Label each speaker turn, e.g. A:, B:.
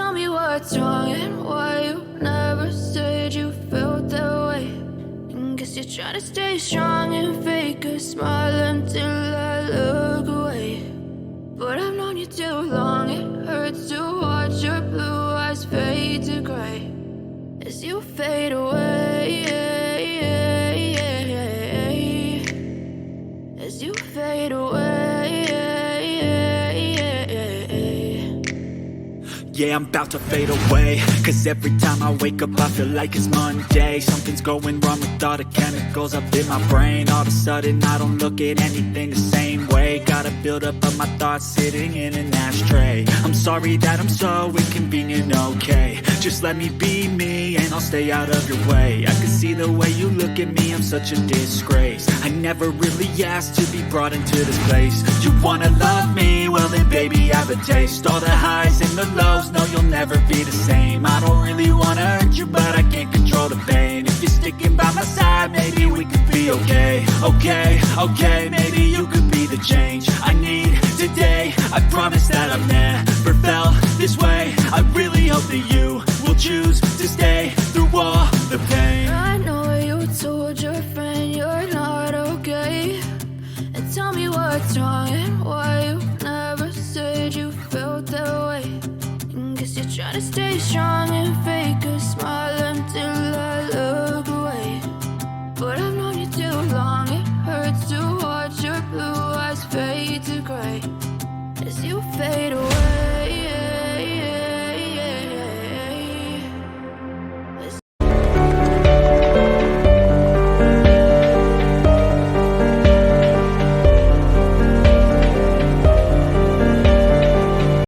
A: tell me what's wrong and why you never said you felt that way. And guess you're trying to stay strong and fake a smile until I look away. But I've known you too long, it hurts to watch your blue eyes fade to gray as you fade away, as you fade away.
B: Yeah, I'm about to fade away, cause every time I wake up I feel like it's Monday. Something's going wrong with all the chemicals up in my brain. All of a sudden I don't look at anything the same way. Gotta build up of my thoughts sitting in an ashtray. I'm sorry that I'm so inconvenient, okay. Just let me be me and I'll stay out of your way. I can see the way you look at me, I'm such a disgrace. I never really asked to be brought into this place. You wanna love me? Well then baby have a taste. All the highs and the lows, no you'll never be the same. I don't really wanna hurt you but I can't control the pain. If you're sticking by my side maybe we could be okay. Okay, maybe you could be the change I need today. I promise that I've never felt this way. I really hope that you will choose to stay through all the pain.
A: I know you told your friend you're not okay, and tell me what's wrong and why you never said you felt that way. And guess you're trying to stay strong